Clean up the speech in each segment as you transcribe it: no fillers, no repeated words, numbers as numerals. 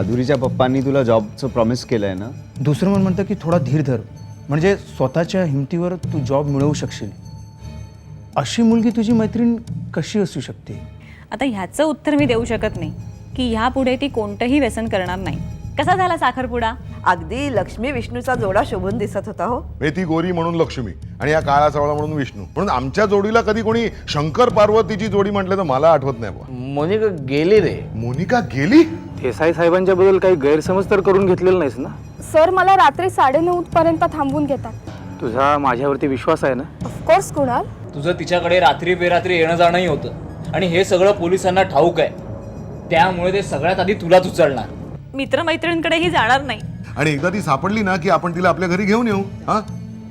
माधुरीच्या पप्पांनी तुला जॉबचं प्रॉमिस केलंय ना? दुसरं मन म्हणतं की थोडा धीर धर, म्हणजे स्वतःच्या हिमतीवर तू जॉब मिळवू शकशील. अशी मुलगी तुझी मैत्रीण कशी असू शकते? आता ह्याचं उत्तर मी देऊ शकत नाही की ह्यापुढे ती कोणतंही व्यसन करणार नाही. कसा झाला साखरपुडा? अगदी लक्ष्मी विष्णूचा जोडा शोभून दिसत होता हो. ती गोरी म्हणून लक्ष्मी आणि या काळा सावळा म्हणून विष्णू, म्हणून आमच्या जोडीला कधी कोणी शंकर पार्वतीची जोडी म्हटलं तर मला आठवत नाही बुवा. मोनिका गेली रे. मोनिका गेली? देसाई साहेबांच्या बद्दल काही गैरसमज तर करून घेतलेला नाहीस ना? सर मला रात्री 9:30 पर्यंत थांबवून घेतात. तुझा माझ्यावरती विश्वास आहे ना? ऑफकोर्स कुणाल. तुझं तिच्याकडे रात्री बेरात्री येणं जाणंही होतं आणि हे सगळं पोलिसांना ठाऊक आहे, त्यामुळे ते सगळ्यात आधी तुलाच उचलणार. मित्रमैत्रिणींकडेही जाणार नाही. आणि एकदा ती सापडली ना की आपण तिला आपल्या घरी घेऊन येऊ. हा,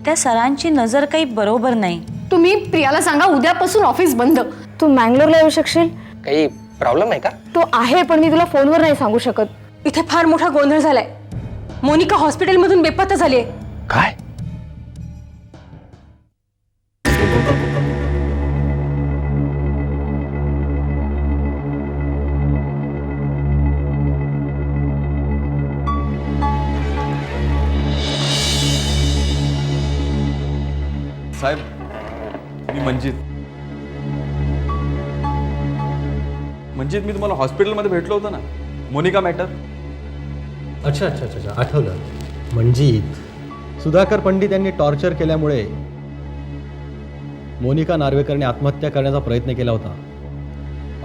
त्या सरांची नजर काही बरोबर नाही. तुम्ही प्रियाला सांगा उद्यापासून ऑफिस बंद. तू मँगलोरला येऊ शकशील? काही प्रॉब्लेम आहे का? तो आहे, पण मी तुला फोनवर नाही सांगू शकत. इथे फार मोठा गोंधळ झालाय. मोनिका हॉस्पिटलमधून बेपत्ता झालीये. काय? साहेब, मी मंजित मी तुम्हाला हॉस्पिटलमध्ये भेटलो होतो ना, मोनिका मॅटर. अच्छा अच्छा अच्छा, आठवलं. मंजित सुधाकर पंडित यांनी टॉर्चर केल्यामुळे मोनिका नार्वेकरने आत्महत्या करण्याचा प्रयत्न केला होता,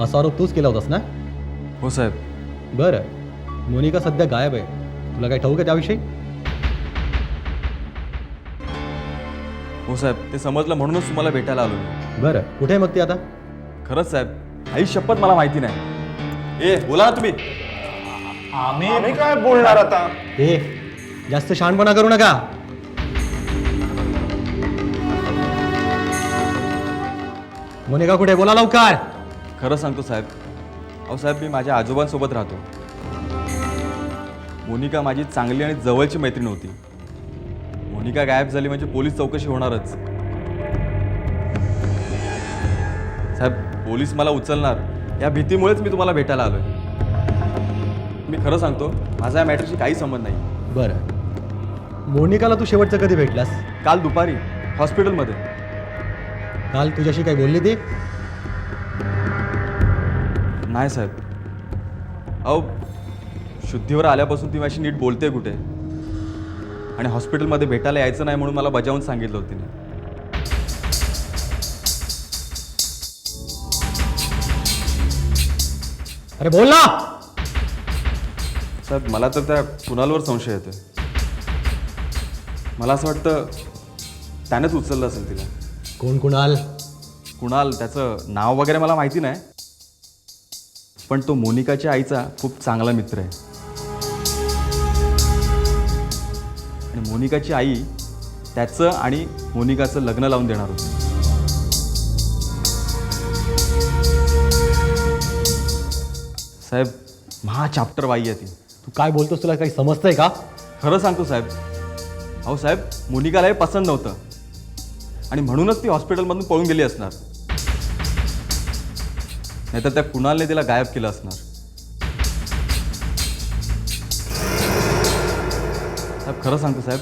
असा आरोप तूच केला होतास ना? हो साहेब. बरं, मोनिका सध्या गायब आहे. तुला काय ठाऊक आहे त्याविषयी? हो साहेब, ते समजलं म्हणूनच तुम्हाला भेटायला आलो मी. बरं, कुठे आहे मग ती आता? खरंच साहेब, आई शपथ मला माहिती नाही. ए, बोला ना तुम्ही. आम्ही काय बोलणार आता? ए, जास्त शहाणपणा करू नका. मोनिका कुठे? बोला लवकर. खरं सांगतो साहेब. अहो साहेब, मी माझ्या आजोबांसोबत राहतो. मोनिका माझी चांगली आणि जवळची मैत्रीण होती. मोनिका गायब झाली म्हणजे पोलीस चौकशी होणारच. साहेब, पोलीस मला उचलणार या भीतीमुळेच मी तुम्हाला भेटायला आलोय. मी खरं सांगतो, माझा या मॅटरशी काही संबंध नाही. बरं, मोनिकाला तू शेवटचं कधी भेटलास? काल दुपारी हॉस्पिटलमध्ये. काल तुझ्याशी काही बोलली ती? नाही साहेब. अहो, शुद्धीवर आल्यापासून ती माझी नीट बोलते कुठे, आणि हॉस्पिटलमध्ये भेटायला यायचं नाही म्हणून मला बजावून सांगितलं होतं तिने. अरे बोल ना. साहेब, मला तर त्या कुणालवर संशय येतोय. मला असं वाटतं त्यानेच उचललं असेल तिला. कोण कुणाल? कुणाल, त्याचं नाव वगैरे मला माहिती नाही, पण तो मोनिकाच्या आईचा खूप चांगला मित्र आहे. आणि मोनिकाची आई त्याचं आणि मोनिकाचं लग्न लावून देणार होती. साहेब, महा चॅप्टर बाई आहे ती. तू काय बोलतोस? तुला काही समजतंय का? खरं सांगतो साहेब. अहो साहेब, मोनिकाला हे पसंत नव्हतं आणि म्हणूनच ती हॉस्पिटलमधून पळून गेली असणार, नाहीतर त्या कुणालने तिला गायब केलं असणार. साहेब, खरं सांगतो साहेब,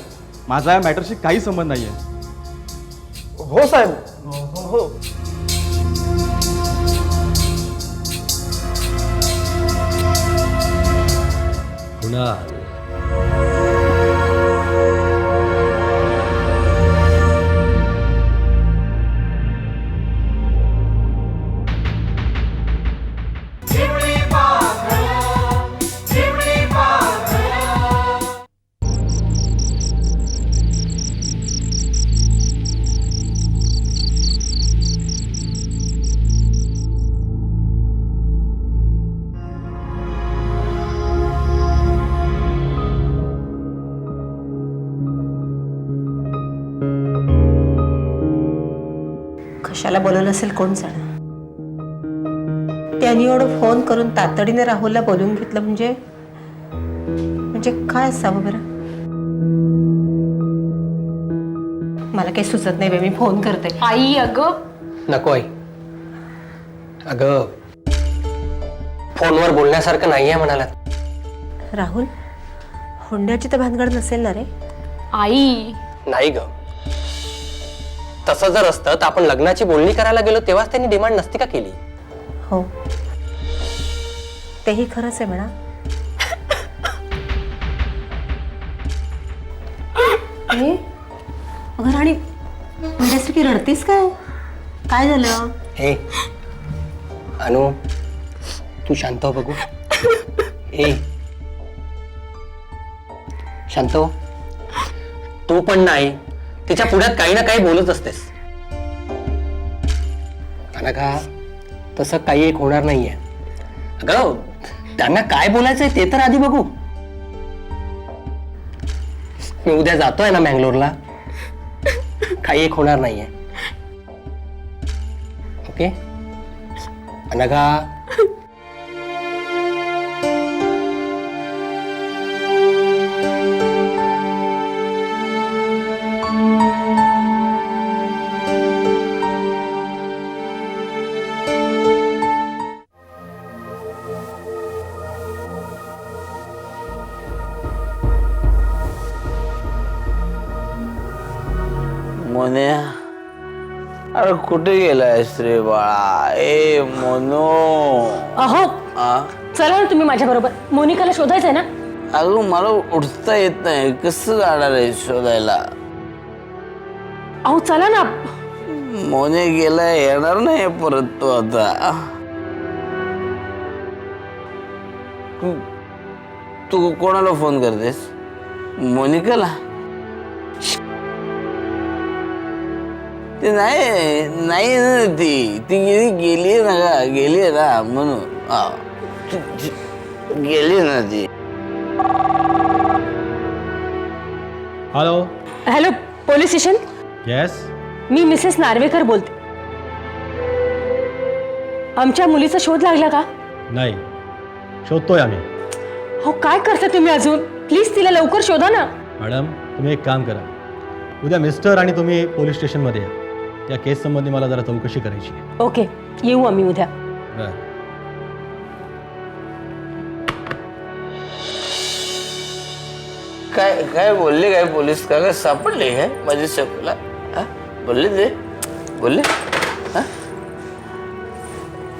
माझा या मॅटरशी काही संबंध नाही आहे. हो साहेब. हो. कुणाल? कशाला बोलवलं असेल कोण जाणं. त्यांनी एवढं फोन करून तातडीने राहुलला बोलून घेतलं म्हणजे काय असावं बरं. मला काही सुचत नाही बाई, मी फोन करते. आई अगं. नको आई. अगं, फोनवर बोलण्यासारखं नाहीये म्हणालात. राहुल, हुंड्याची तर भानगड नसेल ना रे? आई नाही ग. तसं जर असतं तर आपण लग्नाची बोलणी करायला गेलो तेव्हाच त्यांनी डिमांड नसती का केली? हो, तेही खरंच आहे म्हणा. ए, अगं राणी, वेड्यासारखी रडतीस काय? काय झालं? हे अनु, तू शांत हो बघू. ए शांत हो. तू पण नाही, तिच्या पुढ्यात काही ना काही बोलत असतेस. का तसं काही एक होणार नाहीये. अगं त्यांना काय बोलायचंय ते तर आधी बघू. मी उद्या जातोय ना मँगलोरला. काही एक होणार नाहीये. ओके अनघा. मोन्या, अरे कुठे गेलायस रे बाळा? ए मोनो. अहो चला ना तुम्ही माझ्या बरोबर. मोनिकाला शोधायचंय ना. अगं मला उठता येत नाही, कसं जाणार आहे शोधायला? अहो चला ना. मोने गेलाय, येणार नाही परत तो आता. तू कोणाला फोन करतेस? मोनिकाला? ते नाही ना, ती गेली ना का? गेली ना म्हणून. गेली ना ती. Hello. Hello, police station. Yes. मी मिसेस नार्वेकर बोलते. आमच्या मुलीचा शोध लागला का? नाही, शोधतोय आम्ही. हो काय करता तुम्ही अजून? प्लीज तिला लवकर शोधा ना. मॅडम तुम्ही एक काम करा, उद्या मिस्टर आणि तुम्ही पोलीस स्टेशनमध्ये या. त्या केस संबंधी मला जरा चौकशी करायची आहे. ओके, येऊ आम्ही उद्या. बरं. काय काय बोलले? काय पोलीस का सापडले काय माझ्या शकुला? बोलले ते बोलले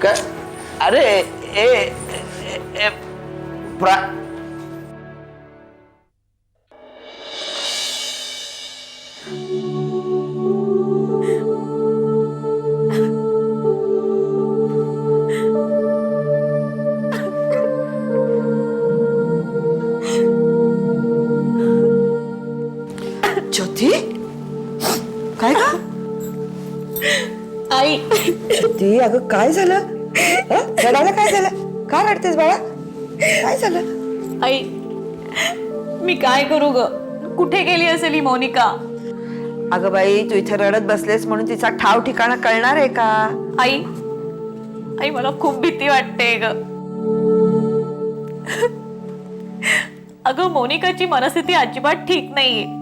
काय? अरे ए, ए, ए प्रा ज्योती, काय का? आई ज्योती, अगं काय झालं? रडायला काय झालं? का रडतेस बाळा? काय झालं? आई, मी काय करू ग? कुठे गेली असेल ही मोनिका? अगं बाई, तू इथे रडत बसलेस म्हणून तिचा ठाव ठिकाणा कळणार आहे का? आई, आई मला खूप भीती वाटते ग. अगं मोनिकाची मनस्थिती अजिबात ठीक नाहीये.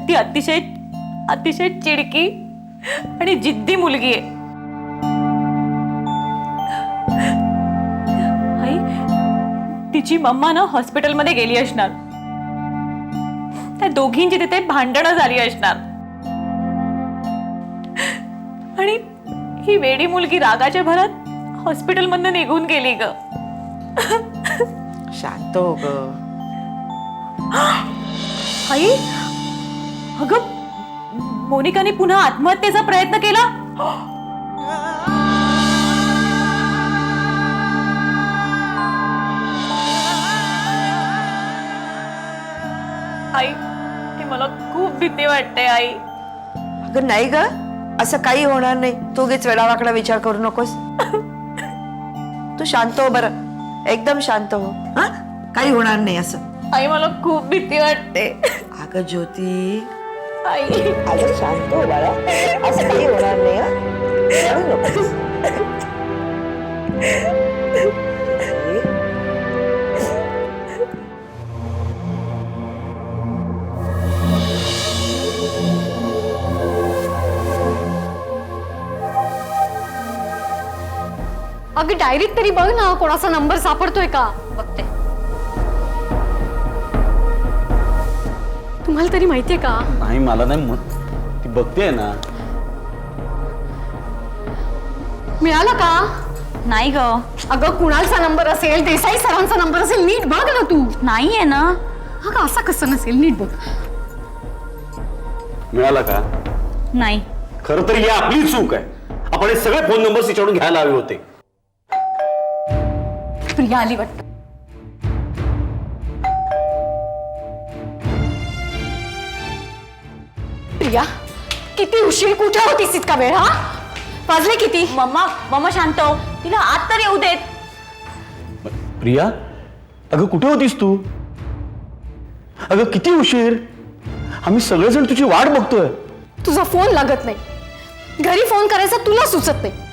ती अतिशय अतिशय चिडकी आणि जिद्दी मुलगी आहे. आई, तिची मम्मा ना हॉस्पिटलमध्ये गेली असणार. त्या दोघींची तिथे भांडणं झाली असणार आणि ही वेडी मुलगी रागाच्या भरात हॉस्पिटलमधनं निघून गेली ग. शांत हो ग. आई, अगं मोनिकाने पुन्हा आत्महत्येचा प्रयत्न केला. आई, ती मला खूप भीती वाटते आई. अगं नाही ग, असं काही होणार नाही. तू उगीच वेडावाकडा विचार करू नकोस. तू शांत हो बरं, एकदम शांत हो. हा, काही होणार नाही असं. आई मला खूप भीती वाटते. अगं ज्योती, आई, अगं शांत हो बाळा, असं काही होणार नाही. हा, रडू नकोस. अगं डायरीत तरी बघ ना, कोणाचा नंबर सापडतोय का. बघते. तुम्हाला तरी माहितीये का? नाही मला नाही ती बघते ना. मिळाला का? नाही ग. अगं कुणालचा नंबर असेल, देसाई सरांचा नंबर असेल, नीट बघ ना तू. नाहीये ना. अगं असा कसं नसेल, नीट बघ. मिळाला का? नाही. खरं तर ही आपली चूक आहे. आपण हे सगळे फोन नंबर तिच्याकडून घ्यायला हवे होते. प्रिया आली वाटतं. प्रिया, किती उशीर, कुठे होतीस इतका वेळ? हा, वाजले किती? मम्मा शांत हो. तिला आत तर येऊ देत. प्रिया, अगं कुठे होतीस तू? अगं किती उशीर, आम्ही सगळेजण तुझी वाट बघतोय. तुझा फोन लागत नाही. घरी फोन करायचा तुला सुचत नाही.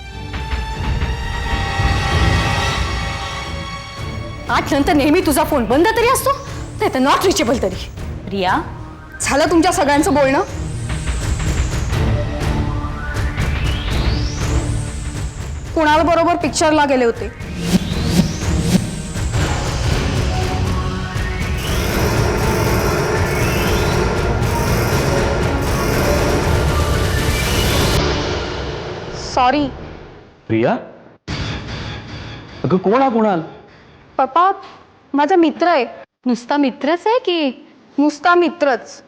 8 नंतर नेहमी तुझा फोन बंद तरी असतो, नाही तर नॉट रिचेबल तरी. प्रिया, झालं तुमच्या सगळ्यांचं बोलणं? कुणाल बरोबर पिक्चरला गेले होते. सॉरी. प्रिया, अगं कोण हा कुणाल? पप्पा, माझा मित्र आहे. नुसता मित्रच आहे की? नुसता मित्रच.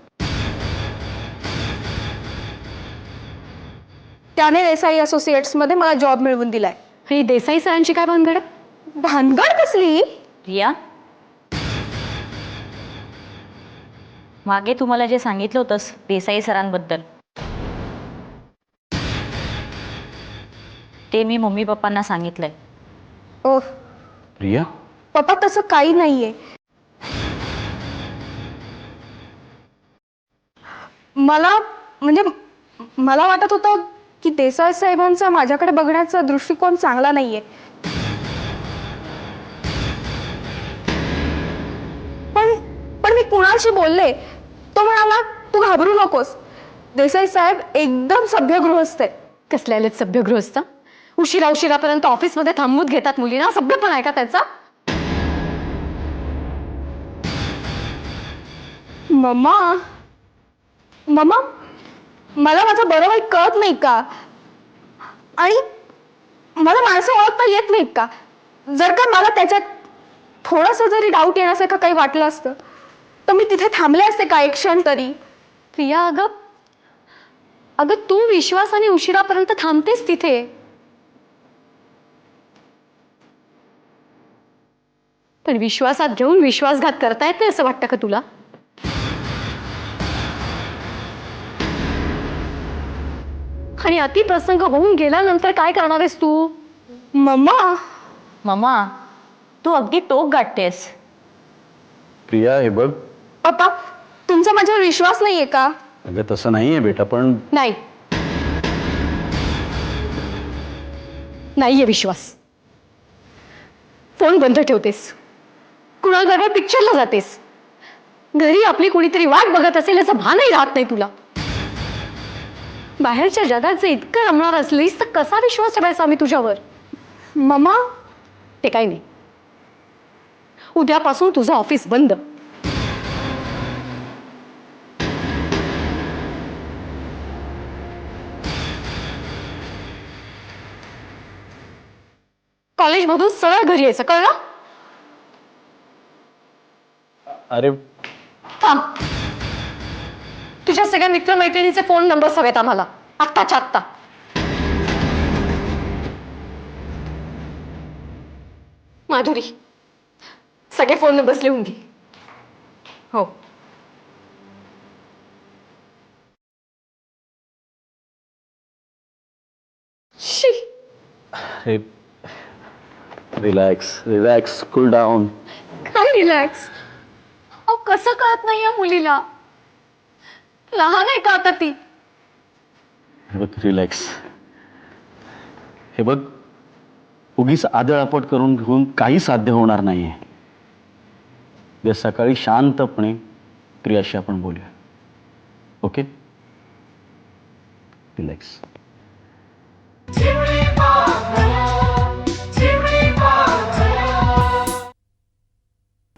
त्याने देसाई असोसिएट्स मध्ये मला जॉब मिळवून दिलाय. आणि देसाई सरांची काय भानगड? भानगड कसली? प्रिया, मागे तुम्हाला जे सांगितलं होतंस देसाई सरांबद्दल, ते मी मम्मी पप्पांना सांगितलंय. ओ प्रिया, पप्पा, तसं काही नाहीये. मला वाटत होतं की देसाई साहेबांचा माझ्याकडे बघण्याचा दृष्टिकोन चांगला नाहीये. पण मी कुणाशी बोलले, तो म्हणाला तू घाबरू नकोस, देसाई साहेब एकदम सभ्य गृहस्थ आहेत. कसले आलेत सभ्य गृहस्थ? उशिरापर्यंत ऑफिसमध्ये थांबवून घेतात मुलींना. सभ्य पण आहे का त्याचा? मम्मा, मला माझं बरं वाईट कळत नाही का? आणि मला माणसं ओळखता येत नाहीत का? जर का मला त्याच्यात थोडंसं जरी डाऊट येण्यासारखं काही वाटलं असतं तर मी तिथे थांबले असते का एक क्षण तरी? प्रिया, अगं तू विश्वासाने उशिरापर्यंत थांबतेस तिथे, पण विश्वासात घेऊन विश्वासघात करता येत नाही असं वाटतं का तुला? आणि अतिप्रसंग होऊन गेल्यानंतर काय करणार आहेस तू? मम्मा, तू अगदी टोक गाठतेस. प्रिया हे बघ. पप्पा, तुमचा माझ्यावर विश्वास नाहीये का? अगं तसं नाहीये बेटा, पण नाहीये विश्वास. फोन बंद ठेवतेस, कुणाबरोबर पिक्चरला जातेस, घरी आपली कुणीतरी वाट बघत असेल याचं भानही राहत नाही तुला. बाहेरच्या जगाचं इतकं रमणार असलीस तर कसा विश्वास ठेवायचा आम्ही तुझ्यावर? मम्मा, ते काही नाही. उद्यापासून तुझं ऑफिस बंद. कॉलेजमधून सरळ घरी यायचं, कळलं? अरे थांब, तुझ्या सगळ्या मित्रमैत्रिणीचे फोन नंबर हवेत आम्हाला, आत्ताच्या आत्ता. माधुरी, सगळे फोन नंबर्स लिहून घे. हो. Relax, cool down. काय रिलॅक्स? कसं कळत नाही या मुलीला? लहान आहे का आता ती? हे बघ, रिलॅक्स. हे बघ, उगीच आदळआपट करून घेऊन काही साध्य होणार नाहीये. उद्या सकाळी शांतपणे प्रियाशी आपण बोलूया. Okay, relax.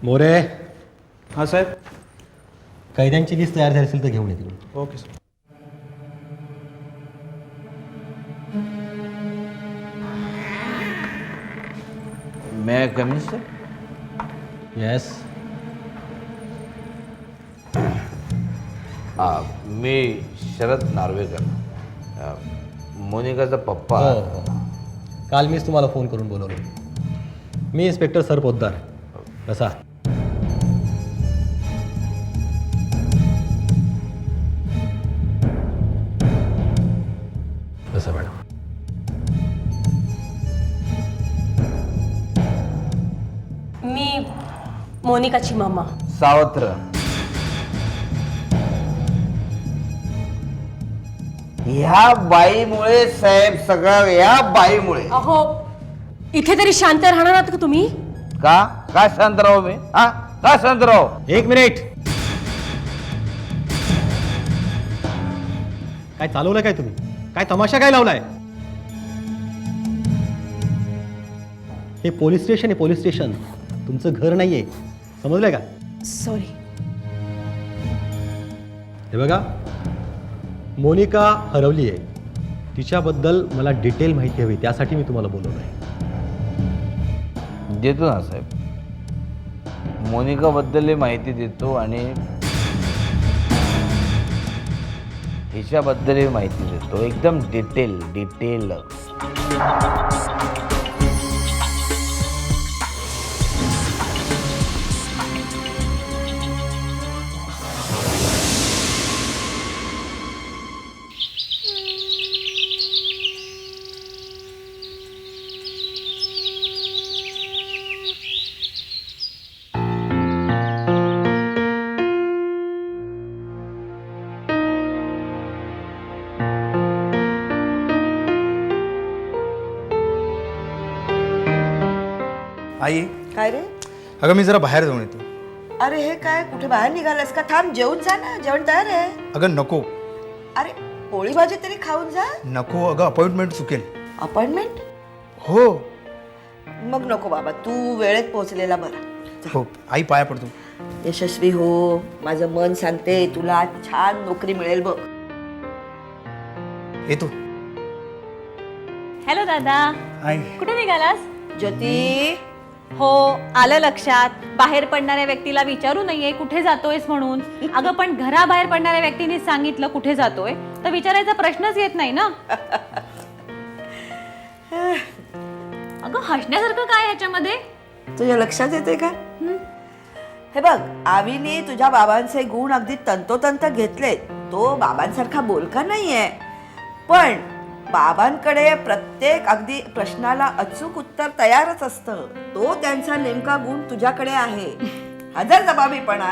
मोरे, हां साहेब. कैद्यांची लिस्ट तयार झाली असेल तर घेऊन ये तिकडून. Okay sir. मैं कमी सर. येस. मी शरद नार्वेकर, मोनिकाचा पप्पा. काल मीच तुम्हाला फोन करून बोलवलं. मी इन्स्पेक्टर सर पोद्दार. कसा? कसं मॅडम? मी मोनिकाची मम्मा. सावत्र. ह्या बाईमुळे साहेब, सगळं या बाईमुळे. अहो, इथे तरी शांत राहणार आहात का तुम्ही? का का शांत राहू मी? हा, का शांत राहू? एक मिनिट. काय चालवलं काय तुम्ही? काय तमाशा काय लावलाय? हे पोलीस स्टेशन आहे, पोलीस स्टेशन. तुमचं घर नाहीये, समजलंय का? सॉरी. हे बघा, मोनिका हरवली आहे. तिच्याबद्दल मला डिटेल माहिती हवी, त्यासाठी मी तुम्हाला बोलवलं आहे. देतो ना साहेब, मोनिकाबद्दल माहिती देतो आणि हिच्याबद्दल माहिती देतो, एकदम डिटेल. आई, काय रे? अगं मी जरा बाहेर जाऊन येतो. अरे हे काय, कुठे बाहेर निघालास का? थांब, जेवून जा ना, जेवण तयार आहे. अगं नको. अरे पोळी भाजी तरी खाऊन जा. नको अगं, अपॉइंटमेंट चुकेल. अपॉइंटमेंट? हो मग नको बाबा, तू वेळेत पोहोचलेला बरा. हो आई, पाया पडतो. यशस्वी हो, माझं मन सांगते तुला आज छान नोकरी मिळेल बघ. येतो. हॅलो दादा, आई. कुठे निघालास? ज्योती, हो, आलं लक्षात. बाहेर पडणाऱ्या व्यक्तीला विचारू नये कुठे जातोयस म्हणून. अगं पण घराबाहेर पडणाऱ्या व्यक्तीने सांगितलं कुठे जातोय तर विचारायचा प्रश्नच येत नाही ना. अगं हसण्यासारखं काय ह्याच्यामध्ये? तुझ्या लक्षात येते का? हे बघ, आवीने तुझ्या बाबांचे गुण अगदी तंतोतंत घेतले. तो बाबांसारखा बोलका नाहीये, पण बाबांकडे प्रत्येक अगदी प्रश्नाला अचूक उत्तर तयारच असतं. तो त्यांचा नेमका गुण तुझ्याकडे आहे, हजर जबाबीपणा.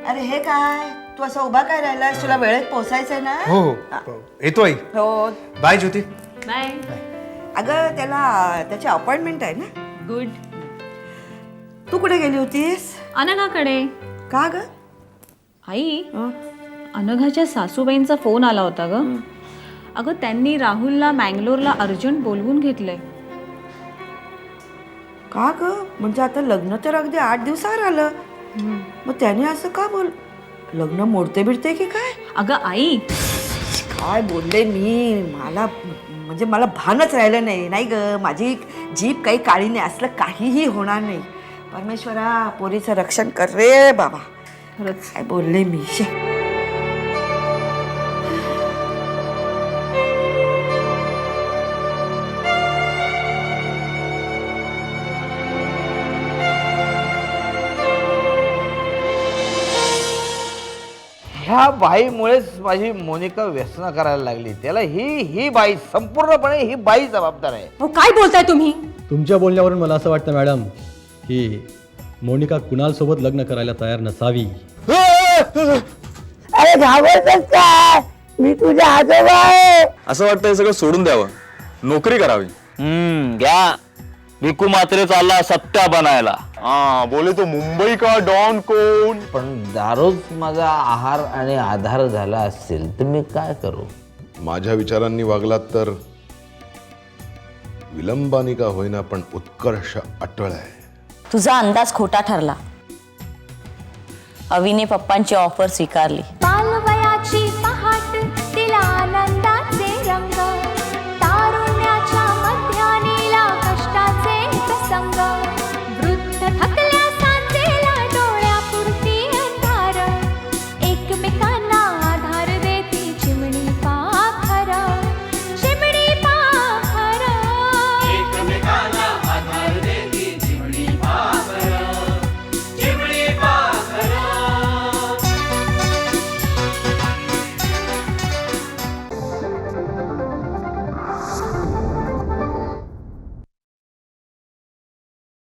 अरे हे काय, तू असं उभा काय राहिलास? तुला वेळेत पोहोचायचंय ना? हो हो, येतो आई. हो. बाय ज्योती. बाय. अगं त्याची अपॉइंटमेंट आहे ना. गुड. तू कुठे गेली होतीस? अनघाकडे. का ग? आई, अनघाच्या सासूबाईंचा फोन आला होता ग. अगं त्यांनी राहुलला मँगलोरला अर्जंट बोलवून घेतलंय. का ग? म्हणजे आता लग्न तर अगदी 8 दिवसावर आलं, मग त्याने असं का बोल? लग्न मोडते बिडते की काय? अगं आई, काय बोलले मी? मला भानच राहिलं नाही ग. माझी जीभ काही काळी नाही, असलं काहीही होणार नाही. परमेश्वरा, पोरीचं रक्षण कर रे बाबा. खरंच काय बोलले मी. ह्या बाईमुळेच माझी मोनिका व्यसन करायला लागली. त्याला ही बाई, संपूर्णपणे ही बाई जबाबदार आहे. काय बोलताय तुम्ही? तुमच्या बोलण्यावरून मला असं वाटतं मॅडम की मोनिका कुणाल सोबत लग्न करायला तयार नसावी. अरे घाबरतोस काय? मी तुझ्या आजोबा आहे. असं वाटतं हे सगळं सोडून द्यावं, नोकरी करावी. घ्या, विकू मात्र चालला सत्या बनायला. बोले तो मुंबई का डॉन कोण? पण दारूच माझा आहार आणि आधार झाला असेल तर मी काय करू? माझ्या विचारांनी वागलात तर विलंबाने का होईना पण उत्कर्ष अटळ आहे. तुझा अंदाज खोटा ठरला. अवीने पप्पांची ऑफर स्वीकारली.